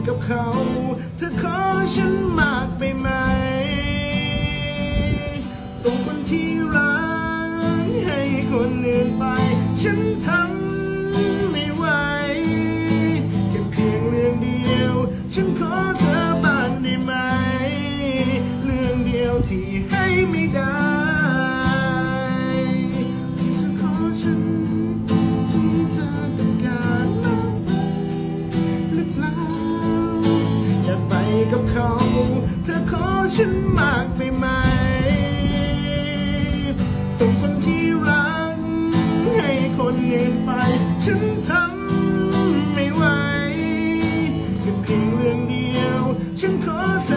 กับเขาเธอขอฉันมากไปไหมส่งคนที่รักให้คนอื่นไปฉันทำไม่ไหวแค่เพียงเรื่องเดียวฉันขอเธอบ้างได้ไหมเรื่องเดียวที่ให้ไม่ได้กับเขาเธอขอฉันมากไปไหมส่งคนที่รักให้คนอื่นไปฉันทำไม่ไหวแค่เพียงเรื่องเดียวฉันขอเธอ